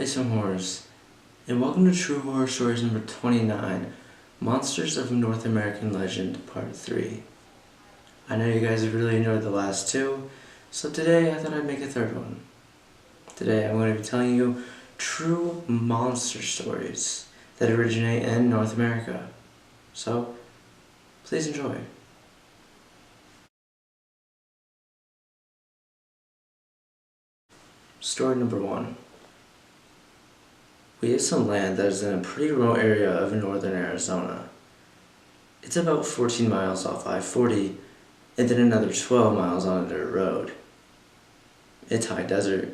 some horrors, and welcome to True Horror Stories number 29, Monsters of North American Legend, Part 3. I know you guys have really enjoyed the last two, so today I thought I'd make a third one. Today I'm going to be telling you true monster stories that originate in North America. So, please enjoy. Story number 1. We have some land that is in a pretty remote area of northern Arizona. It's about 14 miles off I-40, and then another 12 miles on a dirt road. It's high desert,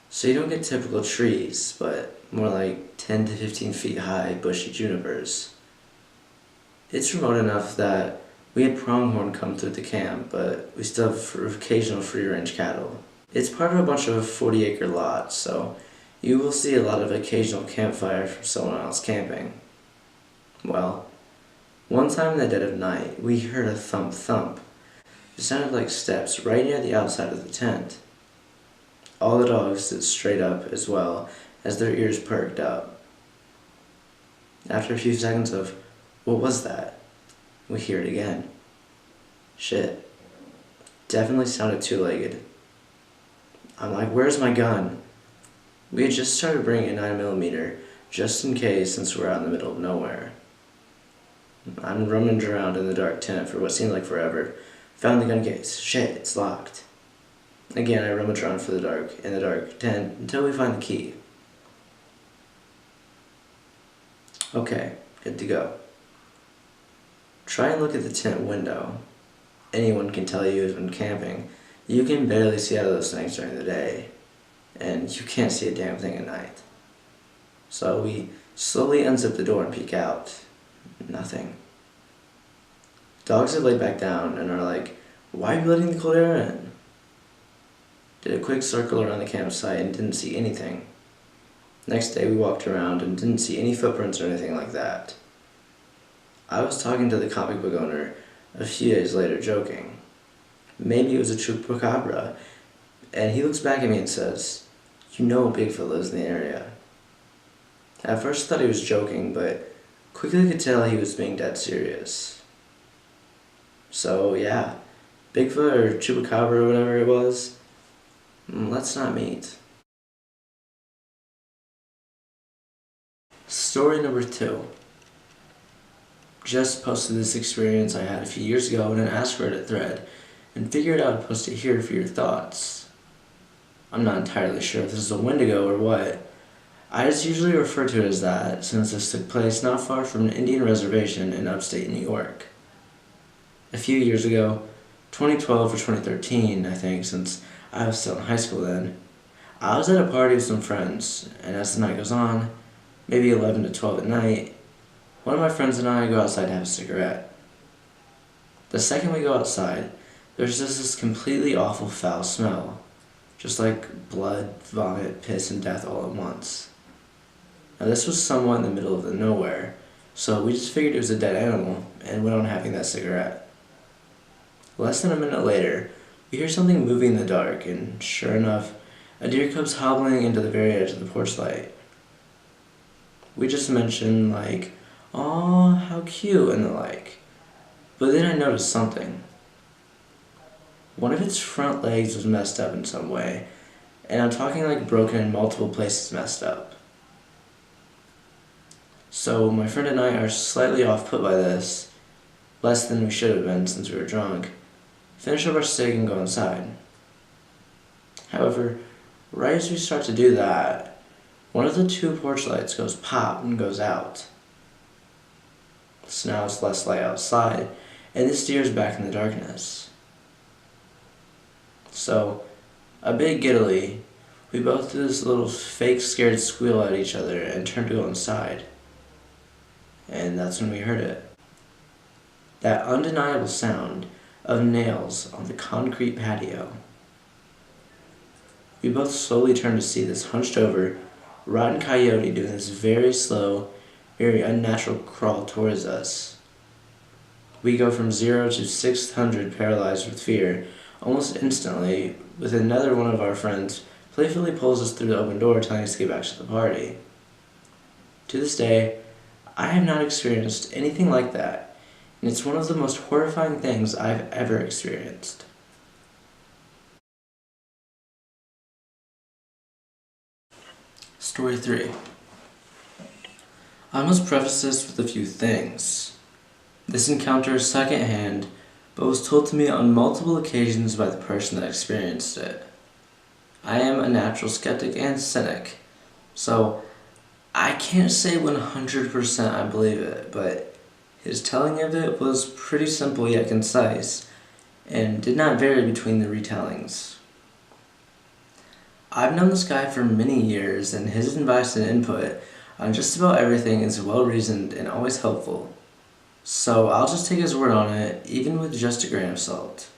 so you don't get typical trees, but more like 10 to 15 feet high bushy junipers. It's remote enough that we had pronghorn come through the camp, but we still have occasional free-range cattle. It's part of a bunch of 40-acre lots, so you will see a lot of occasional campfire from someone else camping. Well, one time in the dead of night, we heard a thump thump. It sounded like steps right near the outside of the tent. All the dogs stood straight up as well as their ears perked up. After a few seconds of, "What was that?" we hear it again. Shit. Definitely sounded two-legged. I'm like, "Where's my gun?" We had just started bringing a 9mm, just in case, since we're out in the middle of nowhere. I'm rummaging around in the dark tent for what seemed like forever. Found the gun case. Shit, it's locked. Again, I rummage around in the dark tent until we find the key. Okay, good to go. Try and look at the tent window. Anyone can tell you who's been camping. You can barely see out of those things during the day, and you can't see a damn thing at night. So we slowly unzip the door and peek out. Nothing. Dogs have laid back down and are like, "Why are you letting the cold air in?" Did a quick circle around the campsite and didn't see anything. Next day we walked around and didn't see any footprints or anything like that. I was talking to the comic book owner a few days later, joking. Maybe it was a chupacabra, and he looks back at me and says, "You know Bigfoot lives in the area." At first I thought he was joking, but quickly could tell he was being dead serious. So yeah, Bigfoot or chupacabra or whatever it was, let's not meet. Story number 2. Just posted this experience I had a few years ago in an Ask Reddit thread, and figured I would post it here for your thoughts. I'm not entirely sure if this is a Windigo or what. I just usually refer to it as that, since this took place not far from an Indian reservation in upstate New York. A few years ago, 2012 or 2013 I think, since I was still in high school then, I was at a party with some friends, and as the night goes on, maybe 11 to 12 at night, one of my friends and I go outside to have a cigarette. The second we go outside, there's just this completely awful foul smell. Just like blood, vomit, piss, and death all at once. Now this was somewhat in the middle of the nowhere, so we just figured it was a dead animal and went on having that cigarette. Less than a minute later, we hear something moving in the dark, and sure enough, a deer comes hobbling into the very edge of the porch light. We just mentioned like, "Aw, how cute," and the like. But then I noticed something. One of its front legs was messed up in some way, and I'm talking like broken in multiple places messed up. So my friend and I are slightly off put by this, less than we should have been since we were drunk, finish up our steak and go inside. However, right as we start to do that, one of the two porch lights goes pop and goes out. So now it's less light outside, and this deer is back in the darkness. So, a bit giddily, we both did this little fake scared squeal at each other and turned to go inside. And that's when we heard it. That undeniable sound of nails on the concrete patio. We both slowly turned to see this hunched over, rotten coyote doing this very slow, very unnatural crawl towards us. We go from 0 to 600 paralyzed with fear almost instantly, with another one of our friends playfully pulls us through the open door, telling us to get back to the party. To this day, I have not experienced anything like that, and it's one of the most horrifying things I've ever experienced. Story 3. I must preface this with a few things. This encounter is secondhand, but was told to me on multiple occasions by the person that experienced it. I am a natural skeptic and cynic, so I can't say 100% I believe it, but his telling of it was pretty simple yet concise, and did not vary between the retellings. I've known this guy for many years, and his advice and input on just about everything is well-reasoned and always helpful. So I'll just take his word on it, even with just a grain of salt.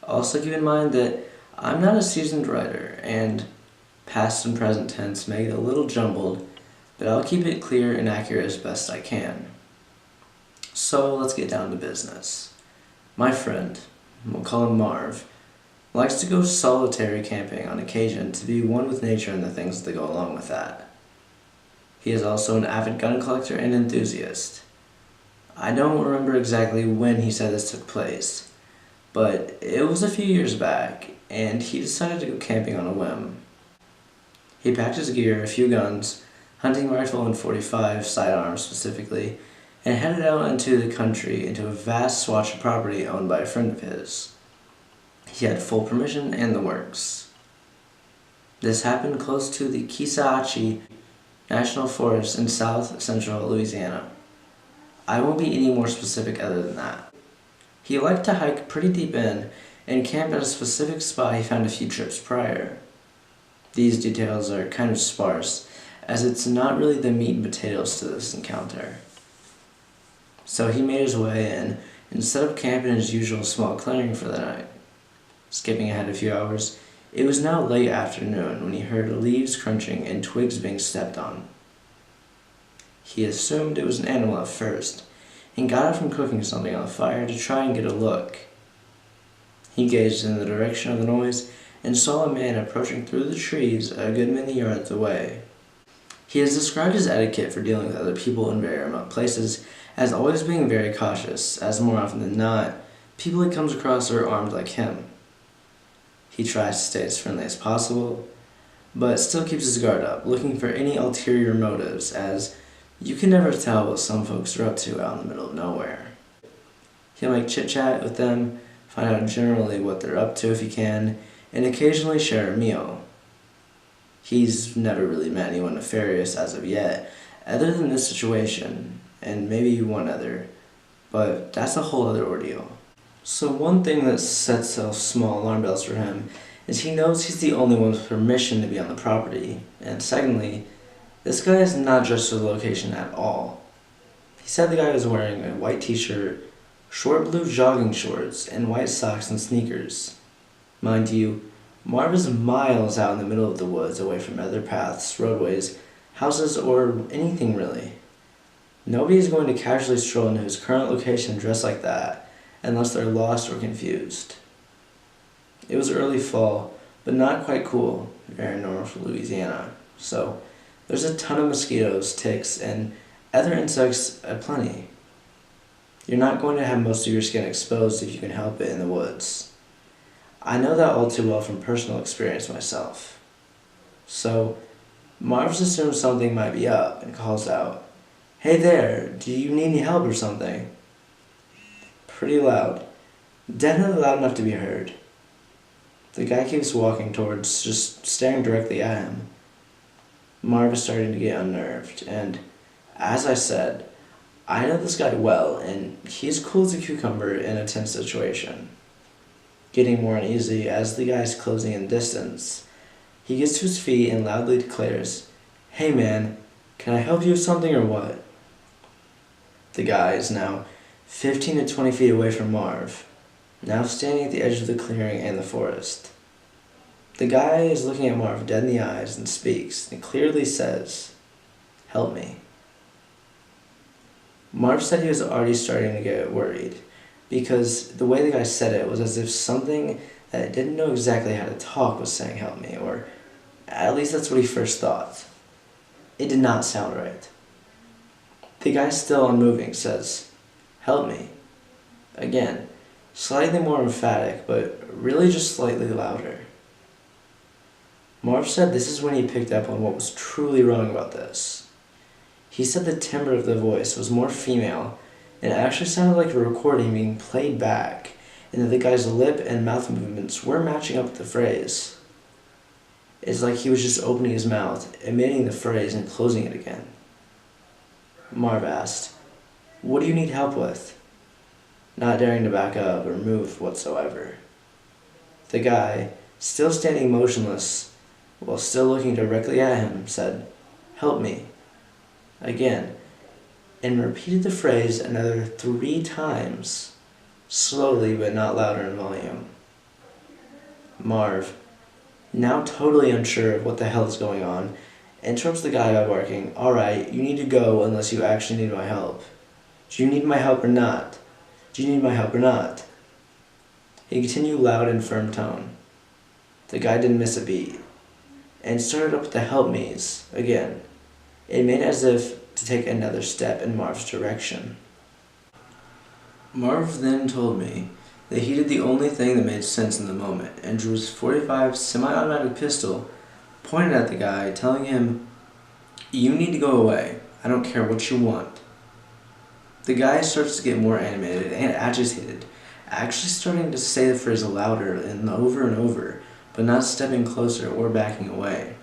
Also keep in mind that I'm not a seasoned writer, and past and present tense make it a little jumbled, but I'll keep it clear and accurate as best I can. So let's get down to business. My friend, we'll call him Marv, likes to go solitary camping on occasion to be one with nature and the things that go along with that. He is also an avid gun collector and enthusiast. I don't remember exactly when he said this took place, but it was a few years back, and he decided to go camping on a whim. He packed his gear, a few guns, hunting rifle and .45 sidearms specifically, and headed out into the country into a vast swatch of property owned by a friend of his. He had full permission and the works. This happened close to the Kisaachi National Forest in south-central Louisiana. I won't be any more specific other than that. He liked to hike pretty deep in and camp at a specific spot he found a few trips prior. These details are kind of sparse, as it's not really the meat and potatoes to this encounter. So he made his way in and set up camp in his usual small clearing for the night. Skipping ahead a few hours, it was now late afternoon when he heard leaves crunching and twigs being stepped on. He assumed it was an animal at first, and got up from cooking something on the fire to try and get a look. He gazed in the direction of the noise and saw a man approaching through the trees a good many yards away. He has described his etiquette for dealing with other people in very remote places as always being very cautious, as more often than not, people he comes across are armed like him. He tries to stay as friendly as possible, but still keeps his guard up, looking for any ulterior motives, as you can never tell what some folks are up to out in the middle of nowhere. He'll make chit-chat with them, find out generally what they're up to if he can, and occasionally share a meal. He's never really met anyone nefarious as of yet, other than this situation, and maybe one other, but that's a whole other ordeal. So one thing that sets off small alarm bells for him is he knows he's the only one with permission to be on the property, and secondly, this guy is not dressed for the location at all. He said the guy was wearing a white t-shirt, short blue jogging shorts, and white socks and sneakers. Mind you, Marv is miles out in the middle of the woods away from other paths, roadways, houses, or anything really. Nobody is going to casually stroll into his current location dressed like that, unless they're lost or confused. It was early fall, but not quite cool, very normal for Louisiana, so there's a ton of mosquitoes, ticks, and other insects aplenty. You're not going to have most of your skin exposed if you can help it in the woods. I know that all too well from personal experience myself. So, Marv's assumes something might be up and calls out, "Hey there, do you need any help or something?" Pretty loud. Definitely loud enough to be heard. The guy keeps walking towards, just staring directly at him. Marv is starting to get unnerved, and as I said, I know this guy well, and he's cool as a cucumber in a tense situation. Getting more uneasy as the guy's closing in distance, he gets to his feet and loudly declares, "Hey man, can I help you with something or what?" The guy is now 15 to 20 feet away from Marv, now standing at the edge of the clearing and the forest. The guy is looking at Marv dead in the eyes and speaks, and clearly says, "Help me." Marv said he was already starting to get worried, because the way the guy said it was as if something that didn't know exactly how to talk was saying help me, or at least that's what he first thought. It did not sound right. The guy still unmoving says, "Help me." Again, slightly more emphatic, but really just slightly louder. Marv said this is when he picked up on what was truly wrong about this. He said the timbre of the voice was more female, and it actually sounded like a recording being played back, and that the guy's lip and mouth movements were matching up with the phrase. It's like he was just opening his mouth, emitting the phrase, and closing it again. Marv asked, "What do you need help with?" Not daring to back up or move whatsoever. The guy, still standing motionless, while still looking directly at him, said, "Help me." Again, and repeated the phrase another 3 times, slowly but not louder in volume. Marv, now totally unsure of what the hell is going on, interrupts the guy by barking, "Alright, you need to go unless you actually need my help. Do you need my help or not? Do you need my help or not?" He continued loud and firm tone. The guy didn't miss a beat, and started up with the "help me's" again. It made as if to take another step in Marv's direction. Marv then told me that he did the only thing that made sense in the moment, and drew his .45 semi-automatic pistol, pointed at the guy, telling him, "You need to go away. I don't care what you want." The guy starts to get more animated and agitated, actually starting to say the phrase louder and over, but not stepping closer or backing away.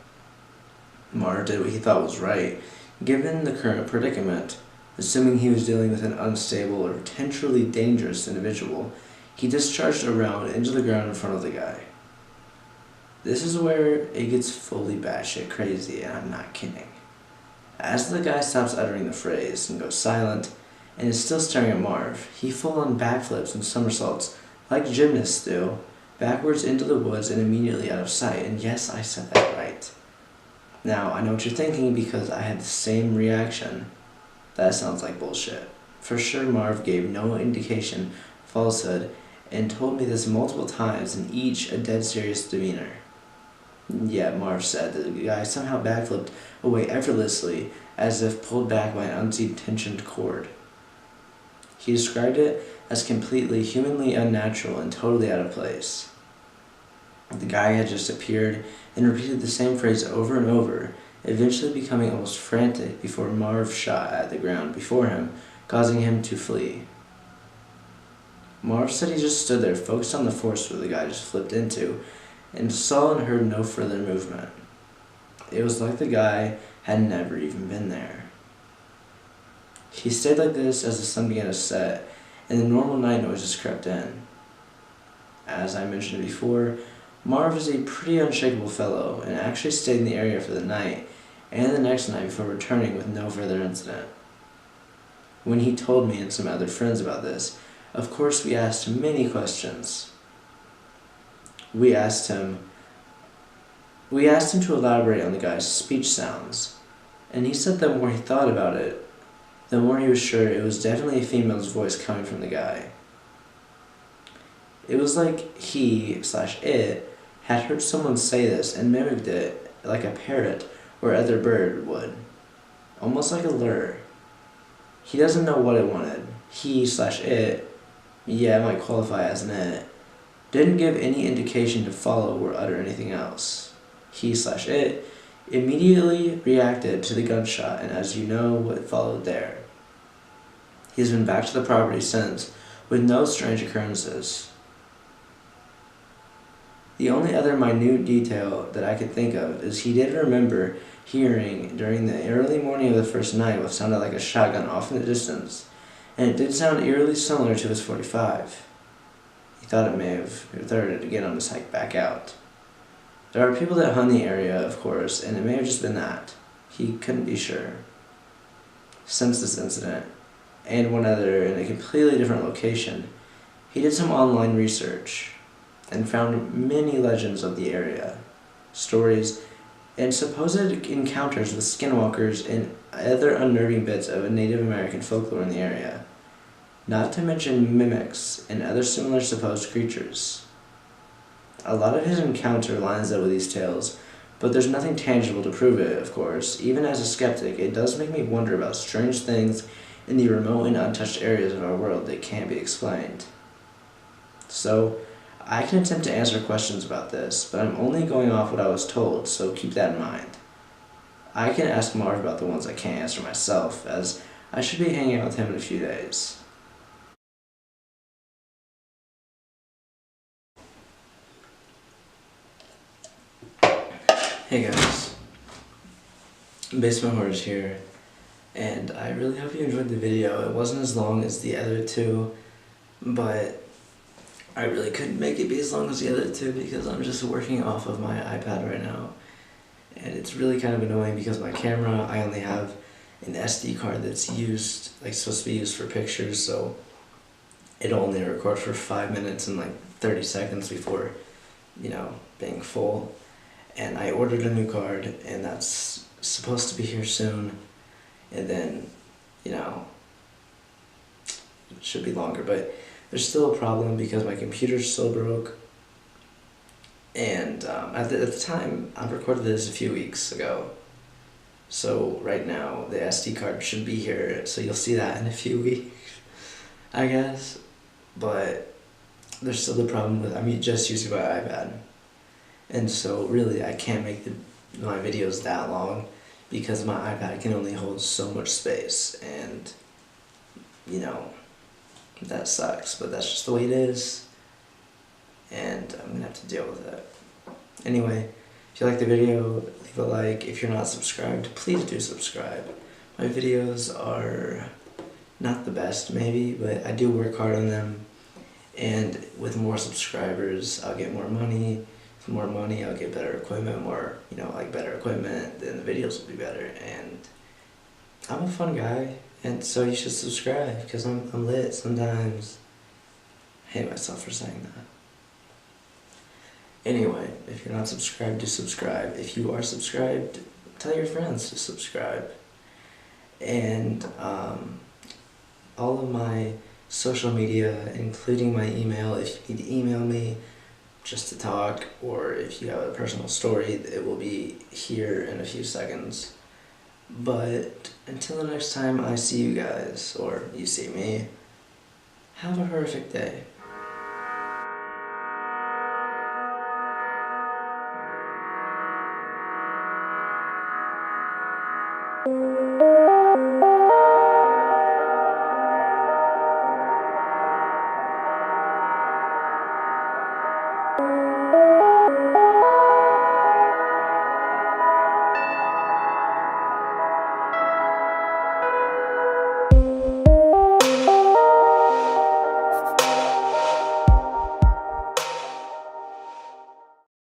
Marv did what he thought was right, given the current predicament. Assuming he was dealing with an unstable or potentially dangerous individual, he discharged a round into the ground in front of the guy. This is where it gets fully batshit crazy, and I'm not kidding. As the guy stops uttering the phrase and goes silent, and is still staring at Marv, he full-on backflips and somersaults, like gymnasts do, backwards into the woods and immediately out of sight. And yes, I said that right. Now, I know what you're thinking, because I had the same reaction. That sounds like bullshit. For sure, Marv gave no indication of falsehood, and told me this multiple times, in each a dead serious demeanor. Yet Marv said that the guy somehow backflipped away effortlessly, as if pulled back by an untensioned cord. He described it as completely humanly unnatural and totally out of place. The guy had just appeared and repeated the same phrase over and over, eventually becoming almost frantic before Marv shot at the ground before him, causing him to flee. Marv said he just stood there, focused on the force where the guy just flipped into, and saw and heard no further movement. It was like the guy had never even been there. He stayed like this as the sun began to set, and the normal night noises crept in. As I mentioned before, Marv is a pretty unshakable fellow, and actually stayed in the area for the night, and the next night before returning with no further incident. When he told me and some other friends about this, of course we asked many questions. We asked him to elaborate on the guy's speech sounds, and he said the more he thought about it, the more he was sure it was definitely a female's voice coming from the guy. It was like he/it had heard someone say this and mimicked it like a parrot or other bird would, almost like a lure. He doesn't know what it wanted. He/it, yeah, it might qualify as an it, didn't give any indication to follow or utter anything else. He/it immediately reacted to the gunshot, and as you know, what followed there. He has been back to the property since, with no strange occurrences. The only other minute detail that I could think of is he did remember hearing during the early morning of the first night what sounded like a shotgun off in the distance, and it did sound eerily similar to his .45. He thought it may have retarded again on his hike back out. There are people that hunt the area, of course, and it may have just been that. He couldn't be sure. Since this incident, and one other in a completely different location, he did some online research and found many legends of the area, stories, and supposed encounters with skinwalkers and other unnerving bits of Native American folklore in the area, not to mention mimics and other similar supposed creatures. A lot of his encounter lines up with these tales, but there's nothing tangible to prove it, of course. Even as a skeptic, it does make me wonder about strange things in the remote and untouched areas of our world that can't be explained. So, I can attempt to answer questions about this, but I'm only going off what I was told, so keep that in mind. I can ask Marv about the ones I can't answer myself, as I should be hanging out with him in a few days. Hey guys, Basement Horrors here, and I really hope you enjoyed the video. It wasn't as long as the other two, but I really couldn't make it be as long as the other two because I'm just working off of my iPad right now. And it's really kind of annoying because my camera, I only have an SD card that's used, like supposed to be used for pictures, so it'll only record for 5 minutes and like 30 seconds before, being full. And I ordered a new card, and that's supposed to be here soon, and then, it should be longer, but there's still a problem because my computer's still broke, and at the time, I recorded this a few weeks ago, so right now the SD card should be here, so you'll see that in a few weeks, I guess, but there's still the problem with, I'm just using my iPad. And so really I can't make my videos that long because my iPad can only hold so much space, and that sucks, but that's just the way it is, and I'm gonna have to deal with it. Anyway, if you like the video, leave a like. If you're not subscribed, please do subscribe. My videos are not the best maybe, but I do work hard on them, and with more subscribers I'll get more money. With more money, I'll get better equipment, better equipment, then the videos will be better, and I'm a fun guy, and so you should subscribe, because I'm lit sometimes. I hate myself for saying that. Anyway, if you're not subscribed, do subscribe. If you are subscribed, tell your friends to subscribe. And all of my social media, including my email, if you need to email me, just to talk, or if you have a personal story, it will be here in a few seconds. But until the next time I see you guys, or you see me, have a horrific day.